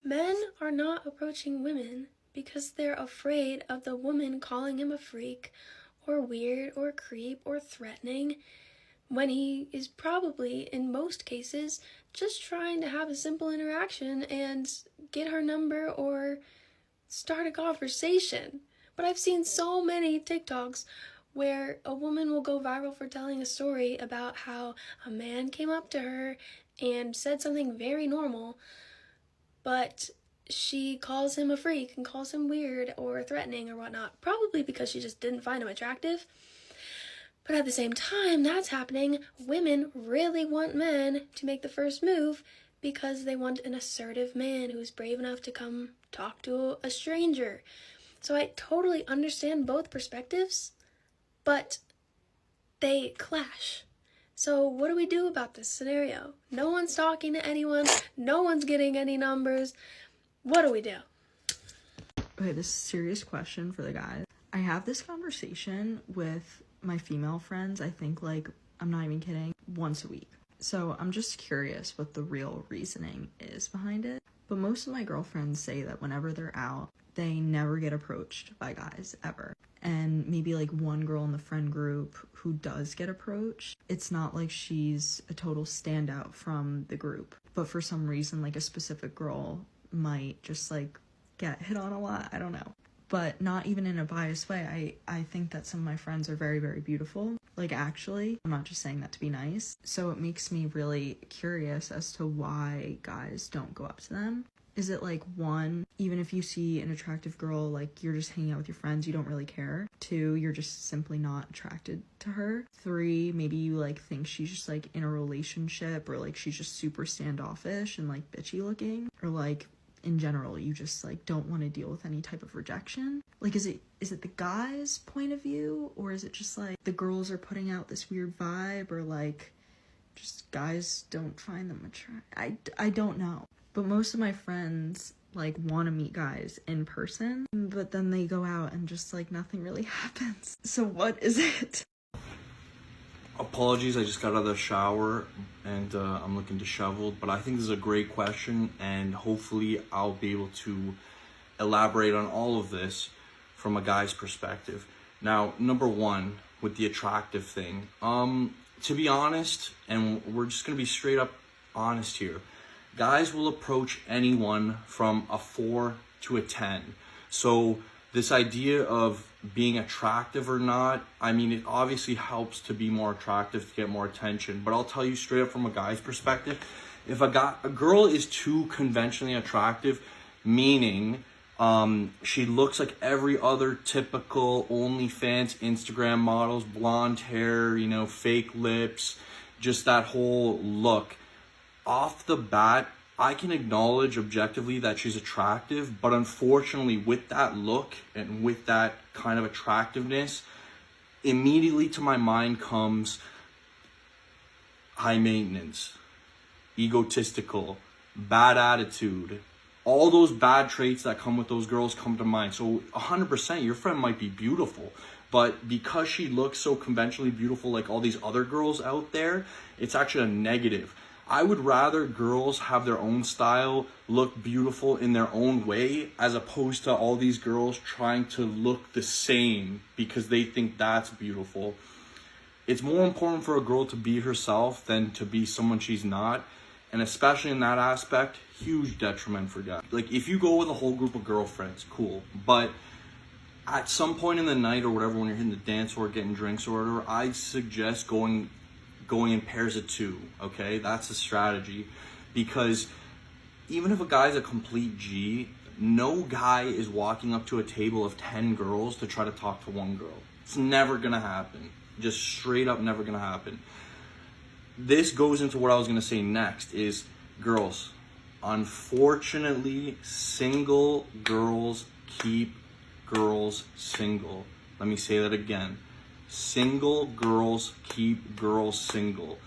Men are not approaching women because they're afraid of the woman calling him a freak or weird or creep or threatening, when he is probably, in most cases, just trying to have a simple interaction and get her number or start a conversation. But I've seen so many TikToks where a woman will go viral for telling a story about how a man came up to her and said something very normal, but she calls him a freak and calls him weird or threatening or whatnot, probably because she just didn't find him attractive. But at the same time that's happening, women really want men to make the first move because they want an assertive man who's brave enough to come talk to a stranger. So I totally understand both perspectives, but they clash. So what do we do about this scenario? No one's talking to anyone, no one's getting any numbers. What do we do? Okay, this is a serious question for the guys. I have this conversation with my female friends, I think, like, I'm not even kidding, once a week. So I'm just curious what the real reasoning is behind it. But most of my girlfriends say that whenever they're out, they never get approached by guys, ever. And maybe like one girl in the friend group who does get approached, it's not like she's a total standout from the group. But for some reason, like a specific girl might just like get hit on a lot, I don't know. But not even in a biased way. I think that some of my friends are very, very beautiful. Like, actually, I'm not just saying that to be nice. So it makes me really curious as to why guys don't go up to them. Is it like, one, even if you see an attractive girl, like, you're just hanging out with your friends, you don't really care? Two, you're just simply not attracted to her? Three, maybe you like think she's just like in a relationship, or like she's just super standoffish and like bitchy looking, or like in general you just like don't want to deal with any type of rejection. Like, is it the guy's point of view, or is it just like the girls are putting out this weird vibe, or like just guys don't find them attractive? I don't know. But most of my friends like want to meet guys in person, but then they go out and just like nothing really happens. So what is it? Apologies, I just got out of the shower and I'm looking disheveled, but I think this is a great question, and hopefully I'll be able to elaborate on all of this from a guy's perspective. Now, number one, with the attractive thing, to be honest, and we're just gonna be straight up honest here, guys will approach anyone from a 4 to a 10. So this idea of being attractive or not, I mean, it obviously helps to be more attractive to get more attention. But I'll tell you straight up from a guy's perspective, if a girl is too conventionally attractive, meaning she looks like every other typical OnlyFans Instagram models, blonde hair, you know, fake lips, just that whole look, off the bat, I can acknowledge objectively that she's attractive, but unfortunately with that look and with that kind of attractiveness, immediately to my mind comes high maintenance, egotistical, bad attitude. All those bad traits that come with those girls come to mind. So 100%, your friend might be beautiful, but because she looks so conventionally beautiful like all these other girls out there, it's actually a negative. I would rather girls have their own style, look beautiful in their own way, as opposed to all these girls trying to look the same because they think that's beautiful. It's more important for a girl to be herself than to be someone she's not. And especially in that aspect, huge detriment for guys. Like, if you go with a whole group of girlfriends, cool. But at some point in the night or whatever, when you're hitting the dance floor, getting drinks or whatever, I'd suggest going in pairs of 2, okay? That's the strategy. Because even if a guy's a complete G, no guy is walking up to a table of 10 girls to try to talk to one girl. It's never gonna happen. Just straight up never gonna happen. This goes into what I was gonna say next is, girls, unfortunately, single girls keep girls single. Let me say that again. Single girls keep girls single.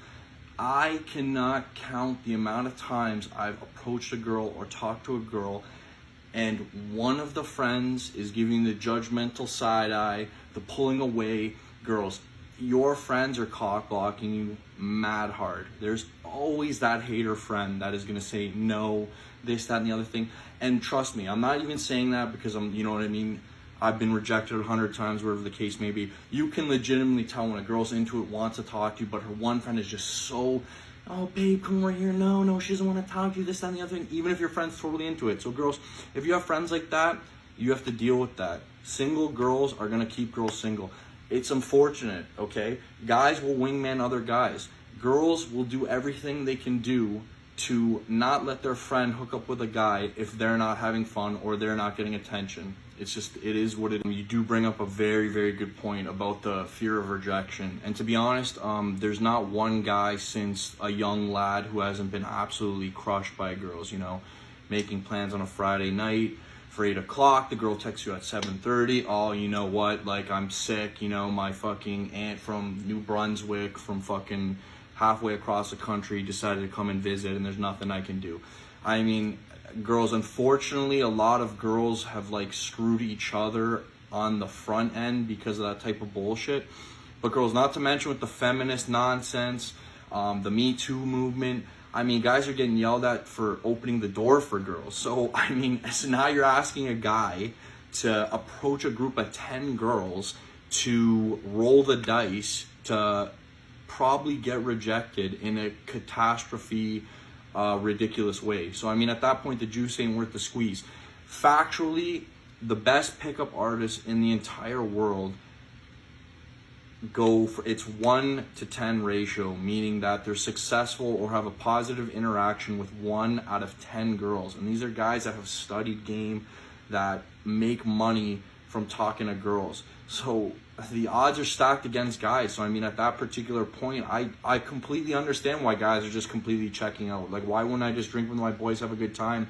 I cannot count the amount of times I've approached a girl or talked to a girl and one of the friends is giving the judgmental side eye, the pulling away. Girls, your friends are cock blocking you mad hard. There's always that hater friend that is gonna say, no, this, that, and the other thing. And trust me, I'm not even saying that because you know what I mean? I've been rejected 100 times, whatever the case may be. You can legitimately tell when a girl's into it, wants to talk to you, but her one friend is just so, oh, babe, come over here. No, she doesn't want to talk to you, this, that, and the other thing, even if your friend's totally into it. So girls, if you have friends like that, you have to deal with that. Single girls are going to keep girls single. It's unfortunate, okay? Guys will wingman other guys. Girls will do everything they can do to not let their friend hook up with a guy if they're not having fun or they're not getting attention. It's just, it is what it is. You do bring up a very, very good point about the fear of rejection. And to be honest, there's not one guy since a young lad who hasn't been absolutely crushed by girls, you know, making plans on a Friday night for 8 o'clock. The girl texts you at 7:30. Oh, you know what? Like, I'm sick. You know, my fucking aunt from New Brunswick, from fucking halfway across the country, decided to come and visit, and there's nothing I can do. I mean, girls, unfortunately, a lot of girls have like screwed each other on the front end because of that type of bullshit. But girls, not to mention with the feminist nonsense, the Me Too movement, I mean, guys are getting yelled at for opening the door for girls. So, I mean, so now you're asking a guy to approach a group of 10 girls to roll the dice to probably get rejected in a catastrophe, ridiculous way. So, I mean, at that point, the juice ain't worth the squeeze. Factually, the best pickup artists in the entire world go for, it's 1 to 10 ratio, meaning that they're successful or have a positive interaction with 1 out of 10 girls. And these are guys that have studied game, that make money from talking to girls. So the odds are stacked against guys. So I mean, at that particular point, I completely understand why guys are just completely checking out. Like, why wouldn't I just drink with my boys, have a good time,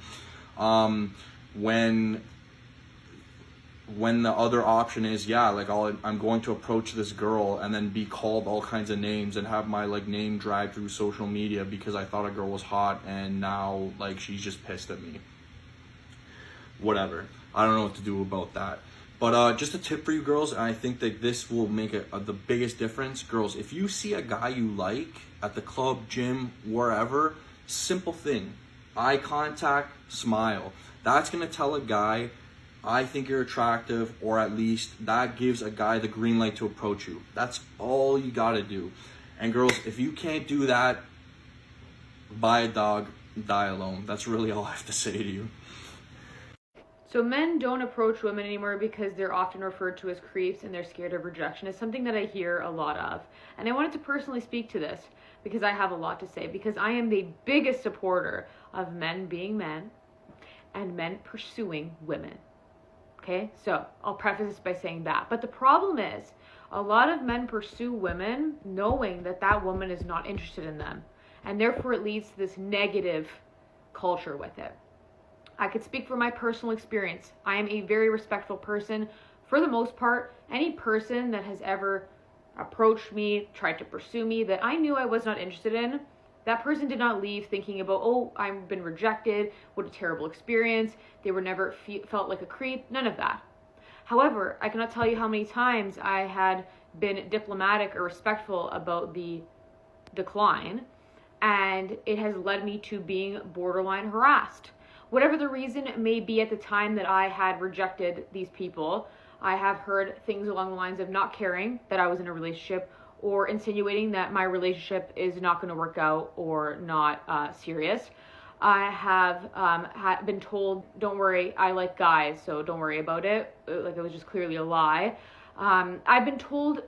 when the other option is, yeah, like I'm going to approach this girl and then be called all kinds of names and have my like name dragged through social media because I thought a girl was hot and now like she's just pissed at me. Whatever. I don't know what to do about that. But just a tip for you girls, and I think that this will make the biggest difference. Girls, if you see a guy you like at the club, gym, wherever, simple thing. Eye contact, smile. That's going to tell a guy, I think you're attractive, or at least that gives a guy the green light to approach you. That's all you got to do. And girls, if you can't do that, buy a dog, die alone. That's really all I have to say to you. So men don't approach women anymore because they're often referred to as creeps and they're scared of rejection. It's something that I hear a lot of. And I wanted to personally speak to this because I have a lot to say, because I am the biggest supporter of men being men and men pursuing women. Okay, so I'll preface this by saying that. But the problem is, a lot of men pursue women knowing that that woman is not interested in them. And therefore it leads to this negative culture with it. I could speak from my personal experience. I am a very respectful person. For the most part, any person that has ever approached me, tried to pursue me, that I knew I was not interested in, that person did not leave thinking about, oh, I've been rejected, what a terrible experience, they were never felt like a creep, none of that. However, I cannot tell you how many times I had been diplomatic or respectful about the decline, and it has led me to being borderline harassed. Whatever the reason may be at the time that I had rejected these people, I have heard things along the lines of not caring that I was in a relationship, or insinuating that my relationship is not going to work out or not serious. I have been told, don't worry, I like guys, so don't worry about it. Like, it was just clearly a lie. I've been told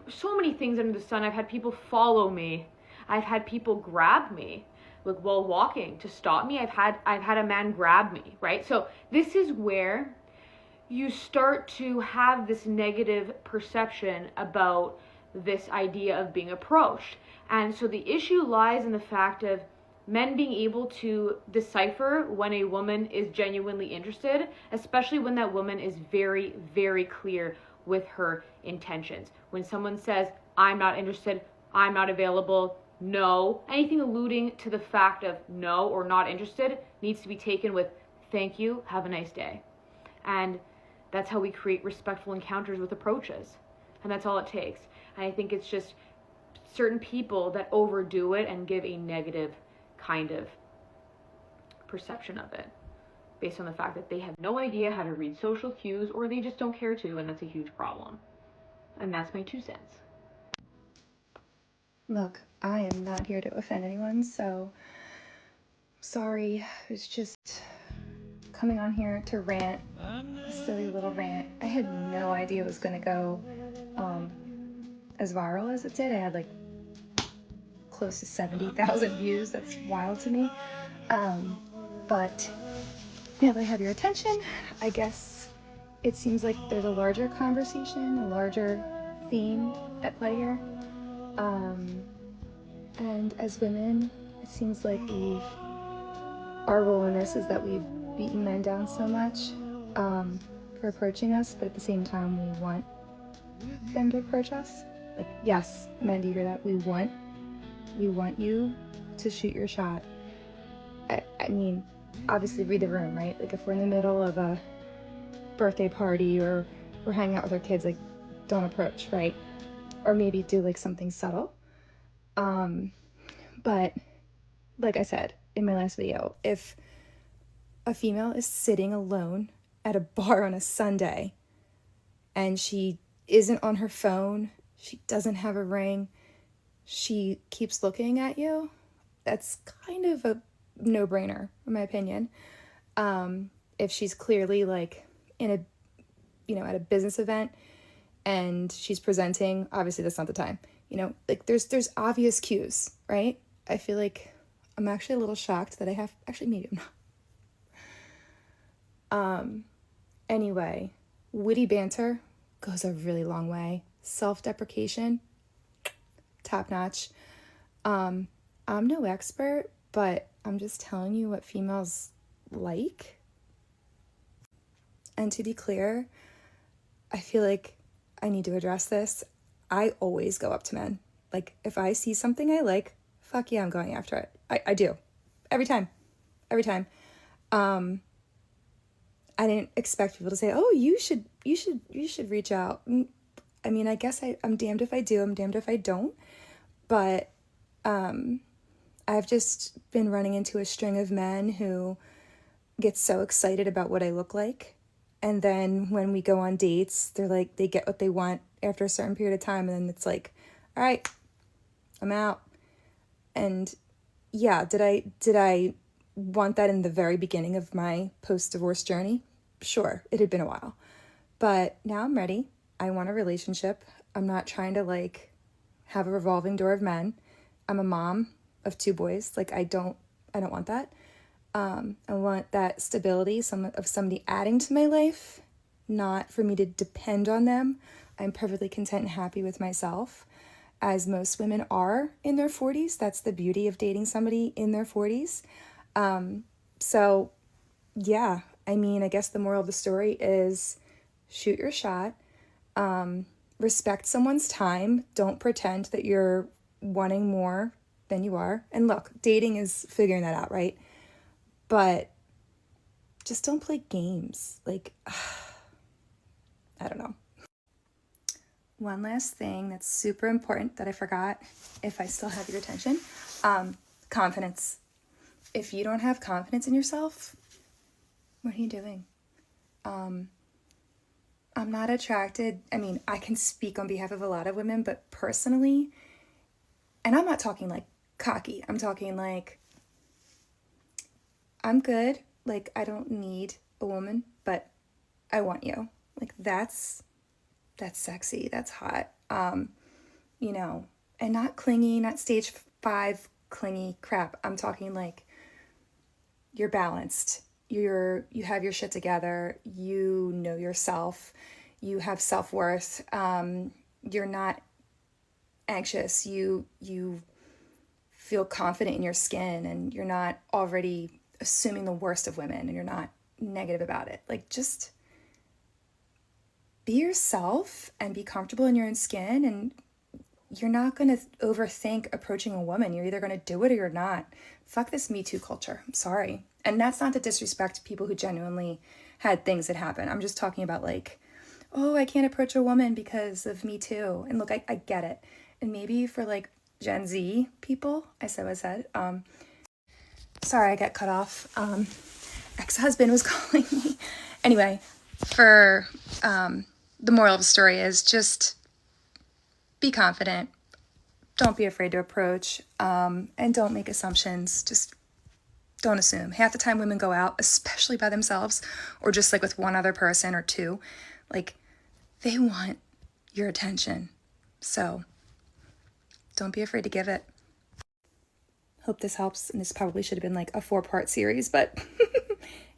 so many things under the sun. I've had people follow me. I've had people grab me, like while walking, to stop me. I've had a man grab me, right? So this is where you start to have this negative perception about this idea of being approached. And so the issue lies in the fact of men being able to decipher when a woman is genuinely interested, especially when that woman is very, very clear with her intentions. When someone says, I'm not interested, I'm not available, no, anything alluding to the fact of no or not interested needs to be taken with thank you, have a nice day. And that's how we create respectful encounters with approaches. And that's all it takes. And I think it's just certain people that overdo it and give a negative kind of perception of it, based on the fact that they have no idea how to read social cues, or they just don't care to, and that's a huge problem. And that's my 2 cents. Look, I am not here to offend anyone, so sorry. I was just coming on here to rant, a silly little rant. I had no idea it was gonna go as viral as it did. I had like close to 70,000 views. That's wild to me. But now that I have your attention, I guess it seems like there's a larger conversation, a larger theme at play here. And as women, it seems like our role in this is that we've beaten men down so much for approaching us, but at the same time, we want them to approach us. Like, yes, men, do you hear that? We want you to shoot your shot. I mean, obviously read the room, right? Like, if we're in the middle of a birthday party or we're hanging out with our kids, like, don't approach, right? Or maybe do like something subtle. But like I said in my last video, if a female is sitting alone at a bar on a Sunday and she isn't on her phone, she doesn't have a ring, she keeps looking at you, that's kind of a no-brainer, in my opinion. If she's clearly like in a, at a business event and she's presenting, obviously that's not the time. Like there's obvious cues, right? I feel like I'm actually a little shocked that maybe I'm not. Anyway, witty banter goes a really long way. Self-deprecation, top notch. I'm no expert, but I'm just telling you what females like. And to be clear, I feel like I need to address this. I always go up to men. Like, if I see something I like, fuck yeah, I'm going after it. I do. Every time. I didn't expect people to say, oh, you should reach out. I mean, I guess I'm damned if I do, I'm damned if I don't. But I've just been running into a string of men who get so excited about what I look like. And then when we go on dates, they're like, they get what they want after a certain period of time. And then it's like, all right, I'm out. And yeah, did I want that in the very beginning of my post-divorce journey? Sure, it had been a while. But now I'm ready. I want a relationship. I'm not trying to like have a revolving door of men. I'm a mom of 2 boys. Like I don't want that. I want that stability, of somebody adding to my life, not for me to depend on them. I'm perfectly content and happy with myself, as most women are in their 40s. That's the beauty of dating somebody in their 40s. So yeah, I mean, I guess the moral of the story is shoot your shot, respect someone's time. Don't pretend that you're wanting more than you are. And look, dating is figuring that out, right? But just don't play games. Like, I don't know. One last thing that's super important that I forgot, if I still have your attention, confidence. If you don't have confidence in yourself, what are you doing? I'm not attracted. I mean, I can speak on behalf of a lot of women, but personally, and I'm not talking like cocky, I'm talking like, I'm good. Like, I don't need a woman, but I want you. Like, that's sexy. That's hot. And not clingy, not stage 5 clingy crap. I'm talking like you're balanced. You have your shit together. You know yourself. You have self-worth. You're not anxious. You feel confident in your skin, and you're not already assuming the worst of women, and you're not negative about it. Like, just be yourself and be comfortable in your own skin, and you're not going to overthink approaching a woman. You're either going to do it or you're not. Fuck this Me Too culture. I'm sorry. And that's not to disrespect people who genuinely had things that happen. I'm just talking about like, oh, I can't approach a woman because of Me Too. And look, I get it. And maybe for like Gen Z people, I said, Sorry, I got cut off. Ex-husband was calling me. Anyway, for the moral of the story is just be confident. Don't be afraid to approach, and don't make assumptions. Just don't assume. Half the time women go out, especially by themselves, or just like with one other person or two, like they want your attention. So don't be afraid to give it. Hope this helps. And this probably should have been like a 4-part series, but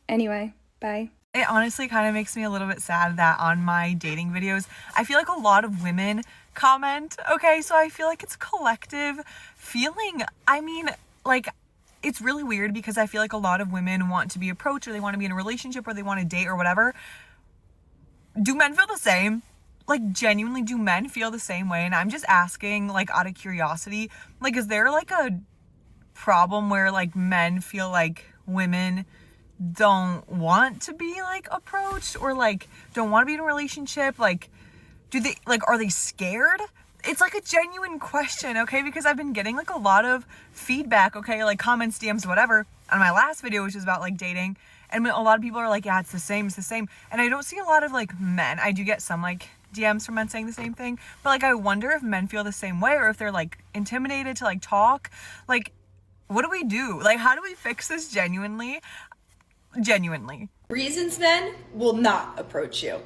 anyway, bye. It honestly kind of makes me a little bit sad that on my dating videos, I feel like a lot of women comment. Okay, so I feel like it's collective feeling. I mean, like, it's really weird because I feel like a lot of women want to be approached, or they want to be in a relationship, or they want to date or whatever. Do men feel the same? Like, genuinely, do men feel the same way? And I'm just asking, like, out of curiosity, like, is there like a problem where like men feel like women don't want to be like approached, or like don't want to be in a relationship? Like, do they, like, are they scared? It's like a genuine question, okay? Because I've been getting like a lot of feedback, okay, like comments, DMs, whatever, on my last video, which is about like dating, and a lot of people are like, yeah, it's the same, and I don't see a lot of like men. I do get some like DMs from men saying the same thing, but like I wonder if men feel the same way, or if they're like intimidated to like talk. Like, what do we do? Like, how do we fix this genuinely? Reasons men will not approach you.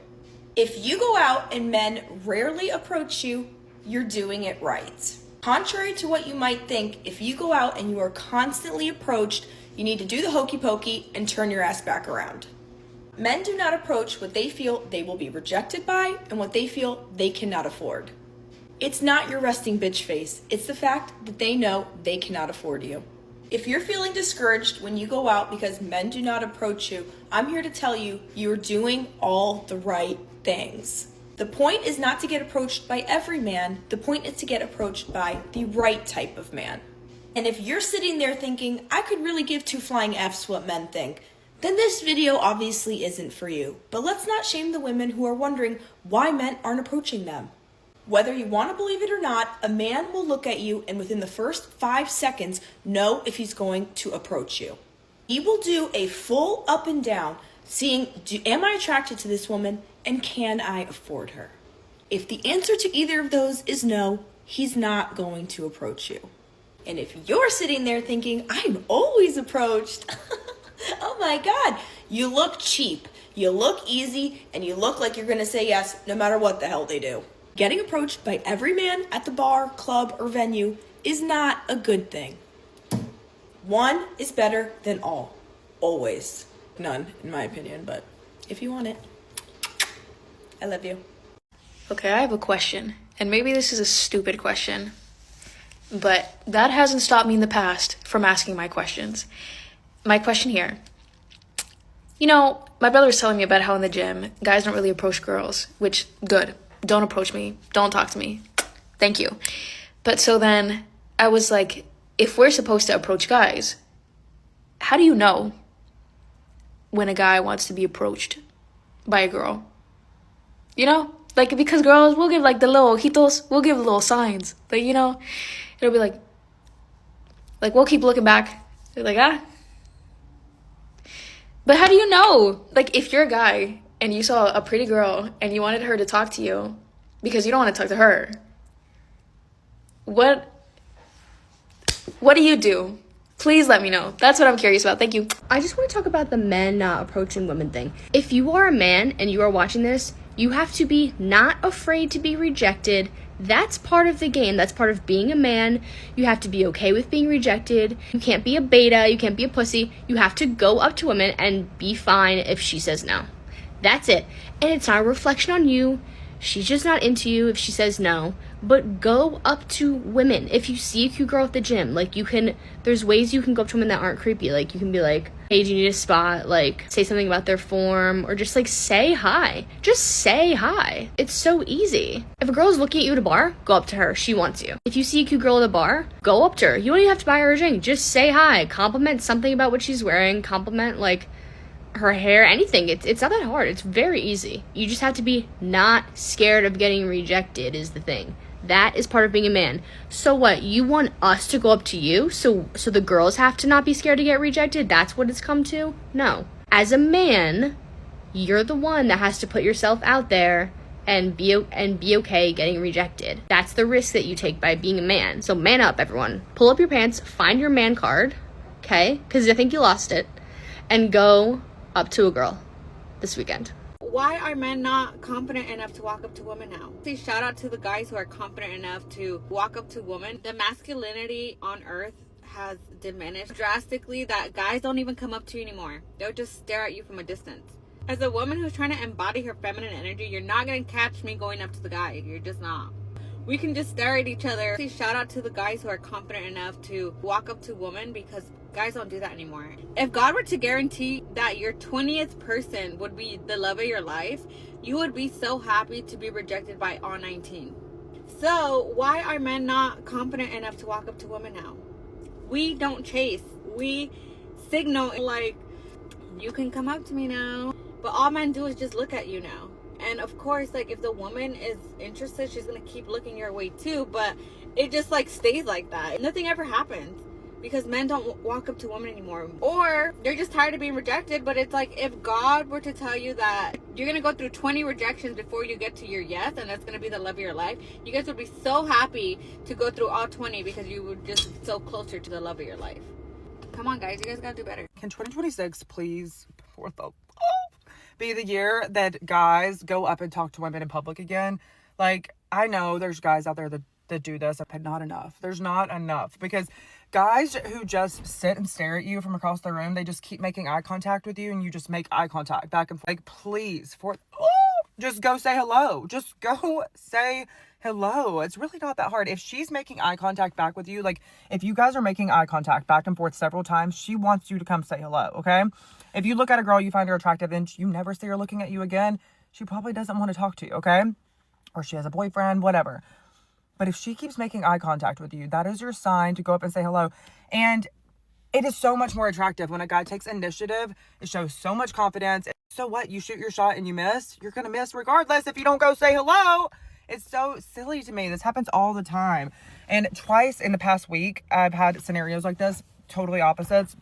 If you go out and men rarely approach you, you're doing it right. Contrary to what you might think, if you go out and you are constantly approached, you need to do the hokey pokey and turn your ass back around. Men do not approach what they feel they will be rejected by and what they feel they cannot afford. It's not your resting bitch face. It's the fact that they know they cannot afford you. If you're feeling discouraged when you go out because men do not approach you, I'm here to tell you, you're doing all the right things. The point is not to get approached by every man. The point is to get approached by the right type of man. And if you're sitting there thinking, I could really give 2 flying Fs what men think, then this video obviously isn't for you. But let's not shame the women who are wondering why men aren't approaching them. Whether you want to believe it or not, a man will look at you and within the first 5 seconds know if he's going to approach you. He will do a full up and down, seeing, am I attracted to this woman and can I afford her? If the answer to either of those is no, he's not going to approach you. And if you're sitting there thinking, I'm always approached, oh my God, you look cheap, you look easy, and you look like you're going to say yes no matter what the hell they do. Getting approached by every man at the bar, club, or venue is not a good thing. One is better than all. Always. None, in my opinion, but if you want it, I love you. Okay, I have a question, and maybe this is a stupid question, but that hasn't stopped me in the past from asking my questions. My question here. You know, my brother was telling me about how in the gym, guys don't really approach girls, which, good. Don't approach me. Don't talk to me. Thank you. But so then I was like, if we're supposed to approach guys, how do you know when a guy wants to be approached by a girl? You know? Like, because girls, we'll give like the little ojitos, we'll give little signs. Like, you know, it'll be like we'll keep looking back. They're like, ah. But how do you know? Like, if you're a guy and you saw a pretty girl and you wanted her to talk to you because you don't want to talk to her, what do you do? Please let me know. That's what I'm curious about. Thank you. I just want to talk about the men not approaching women thing. If you are a man and you are watching this, you have to be not afraid to be rejected. That's part of the game. That's part of being a man. You have to be okay with being rejected. You can't be a beta. You can't be a pussy. You have to go up to women and be fine if she says no. That's it. And it's not a reflection on you. She's just not into you if she says no. But go up to women. If you see a cute girl at the gym, like, you can, there's ways you can go up to women that aren't creepy. Like, you can be like, hey, do you need a spot? Like, say something about their form, or just like say hi. Just say hi. It's so easy. If a girl's looking at you at a bar, go up to her. She wants you. If you see a cute girl at a bar, go up to her. You don't even have to buy her a drink. Just say hi. Compliment something about what she's wearing. Compliment, like, her hair, anything. It's not that hard. It's very easy. You just have to be not scared of getting rejected is the thing. That is part of being a man. So what? You want us to go up to you? So the girls have to not be scared to get rejected? That's what it's come to? No. As a man, you're the one that has to put yourself out there and be okay getting rejected. That's the risk that you take by being a man. So man up, everyone. Pull up your pants, find your man card, okay? Because I think you lost it. And go up to a girl this weekend. Why are men not confident enough to walk up to women now? See, shout out to the guys who are confident enough to walk up to women. The masculinity on earth has diminished drastically that guys don't even come up to you anymore. They'll just stare at you from a distance. As a woman who's trying to embody her feminine energy, you're not going to catch me going up to the guy. You're just not. We can just stare at each other. See, shout out to the guys who are confident enough to walk up to women, because guys don't do that anymore. If God were to guarantee that your 20th person would be the love of your life, you would be so happy to be rejected by all 19. So why are men not confident enough to walk up to women now? We don't chase. We signal like, you can come up to me now. But all men do is just look at you now. And of course, like, if the woman is interested, she's gonna keep looking your way too. But it just like stays like that. Nothing ever happens because men don't walk up to women anymore. Or they're just tired of being rejected. But it's like, if God were to tell you that you're gonna go through 20 rejections before you get to your yes, and that's gonna be the love of your life, you guys would be so happy to go through all 20 because you would just be so closer to the love of your life. Come on, guys, you guys gotta do better. Can 2026 please, for the love, be the year that guys go up and talk to women in public again? Like, I know there's guys out there that do this, but not enough. There's not enough, because guys who just sit and stare at you from across the room, they just keep making eye contact with you, and you just make eye contact back and forth. Like, please, just go say hello. Just go say hello. It's really not that hard. If she's making eye contact back with you, like, if you guys are making eye contact back and forth several times, she wants you to come say hello, okay? If you look at a girl, you find her attractive, and you never see her looking at you again, she probably doesn't want to talk to you, okay? Or she has a boyfriend, whatever. But if she keeps making eye contact with you, that is your sign to go up and say hello. And it is so much more attractive when a guy takes initiative. It shows so much confidence. So what? You shoot your shot and you miss? You're going to miss regardless if you don't go say hello. It's so silly to me. This happens all the time. And twice in the past week, I've had scenarios like this, totally opposites.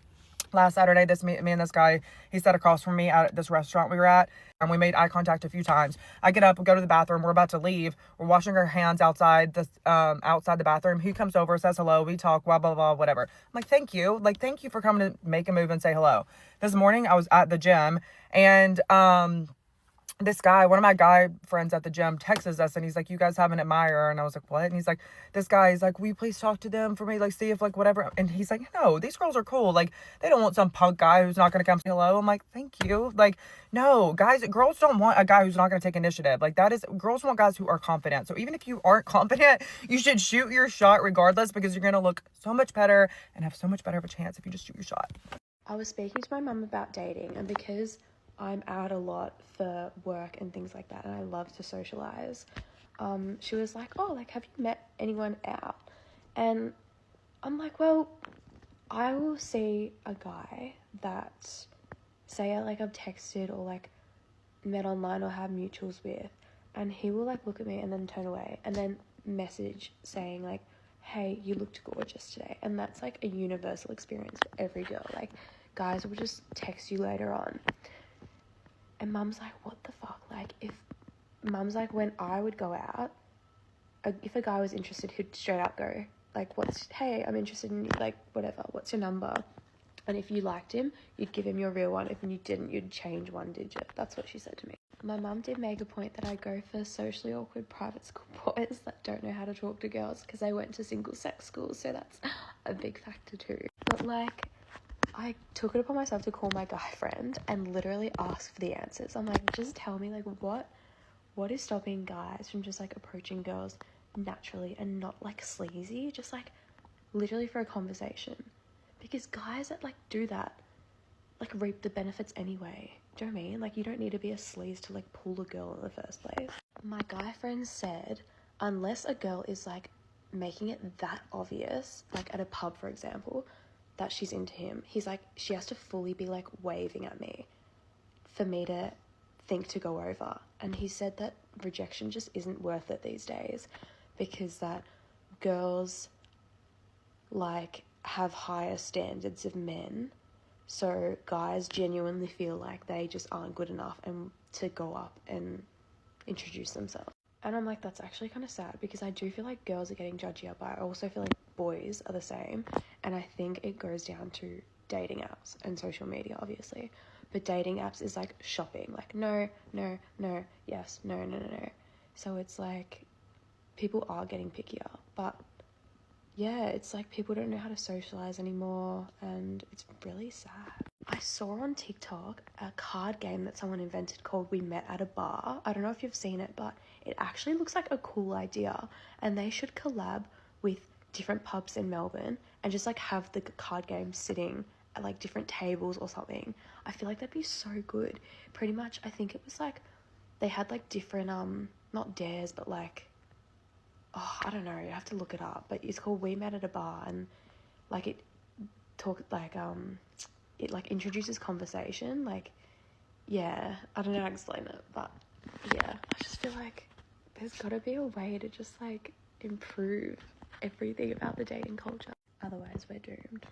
Last Saturday, me and this guy, he sat across from me at this restaurant we were at, and we made eye contact a few times. I get up, we go to the bathroom, we're about to leave, we're washing our hands outside the bathroom. He comes over, says hello, we talk, blah, blah, blah, whatever. I'm like, thank you for coming to make a move and say hello. This morning, I was at the gym, and this guy, one of my guy friends at the gym, texts us, and he's like, you guys have an admirer? And I was like, what? And he's like, this guy, he's like, will you please talk to them for me? Like, see if, like, whatever. And he's like, no, these girls are cool. Like, they don't want some punk guy who's not going to come say hello. I'm like, thank you. Like, no, girls don't want a guy who's not going to take initiative. Like, girls want guys who are confident. So even if you aren't confident, you should shoot your shot regardless, because you're going to look so much better and have so much better of a chance if you just shoot your shot. I was speaking to my mum about dating, and because I'm out a lot for work and things like that, and I love to socialize, she was like, oh, like, have you met anyone out? And I'm like, well, I will see a guy that, say, I've texted or, like, met online or have mutuals with, and he will, like, look at me and then turn away and then message saying, like, hey, you looked gorgeous today. And that's, like, a universal experience for every girl. Like, guys will just text you later on. And mum's like, what the fuck? Like, when I would go out, if a guy was interested, he'd straight up go, like, hey, I'm interested in you, like, whatever, what's your number? And if you liked him, you'd give him your real one. If you didn't, you'd change one digit. That's what she said to me. My mum did make a point that I go for socially awkward private school boys that don't know how to talk to girls, because I went to single sex schools, so that's a big factor too. But, like, I took it upon myself to call my guy friend and literally ask for the answers. I'm like, just tell me, like, what is stopping guys from just, like, approaching girls naturally and not, like, sleazy, just, like, literally for a conversation? Because guys that, like, do that, like, reap the benefits anyway. Do you know what I mean? Like, you don't need to be a sleaze to, like, pull a girl in the first place. My guy friend said, unless a girl is, like, making it that obvious, like, at a pub, for example, that she's into him, he's like, she has to fully be, like, waving at me for me to think to go over. And he said that rejection just isn't worth it these days, because that girls like have higher standards of men, so guys genuinely feel like they just aren't good enough and to go up and introduce themselves. And I'm like, that's actually kind of sad, because I do feel like girls are getting judgier, but I also feel like boys are the same. And I think it goes down to dating apps and social media, obviously. But dating apps is like shopping, like no, no, no, yes, no, no, no, no. So it's like people are getting pickier, but yeah, it's like people don't know how to socialize anymore, and it's really sad. I saw on TikTok a card game that someone invented called We Met at a Bar. I don't know if you've seen it, but it actually looks like a cool idea, and they should collab with different pubs in Melbourne and just like have the card game sitting at like different tables or something. I feel like that'd be so good. Pretty much, I think it was like they had like different not dares, but like, oh, I don't know, you have to look it up, but it's called We Met at a Bar, and like it introduces conversation, like, yeah, I don't know how to explain it, but yeah, I just feel like there's got to be a way to just like improve everything about the dating culture, otherwise we're doomed.